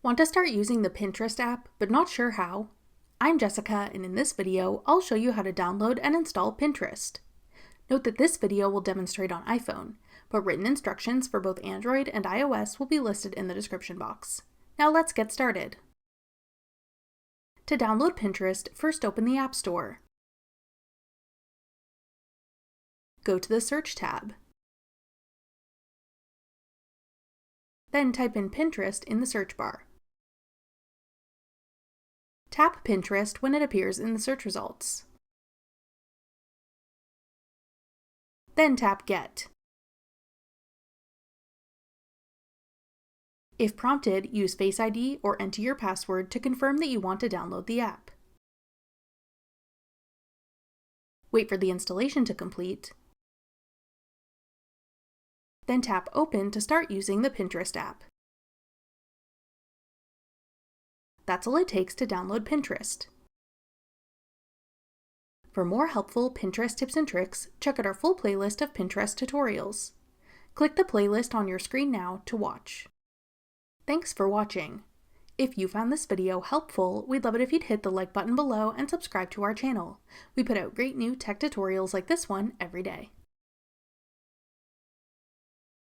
Want to start using the Pinterest app, but not sure how? I'm Jessica, and in this video, I'll show you how to download and install Pinterest. Note that this video will demonstrate on iPhone, but written instructions for both Android and iOS will be listed in the description box. Now let's get started. To download Pinterest, first open the App Store. Go to the Search tab. Then type in Pinterest in the search bar. Tap Pinterest when it appears in the search results. Then tap Get. If prompted, use Face ID or enter your password to confirm that you want to download the app. Wait for the installation to complete. Then tap Open to start using the Pinterest app. That's all it takes to download Pinterest. For more helpful Pinterest tips and tricks, check out our full playlist of Pinterest tutorials. Click the playlist on your screen now to watch. Thanks for watching. If you found this video helpful, we'd love it if you'd hit the like button below and subscribe to our channel. We put out great new tech tutorials like this one every day.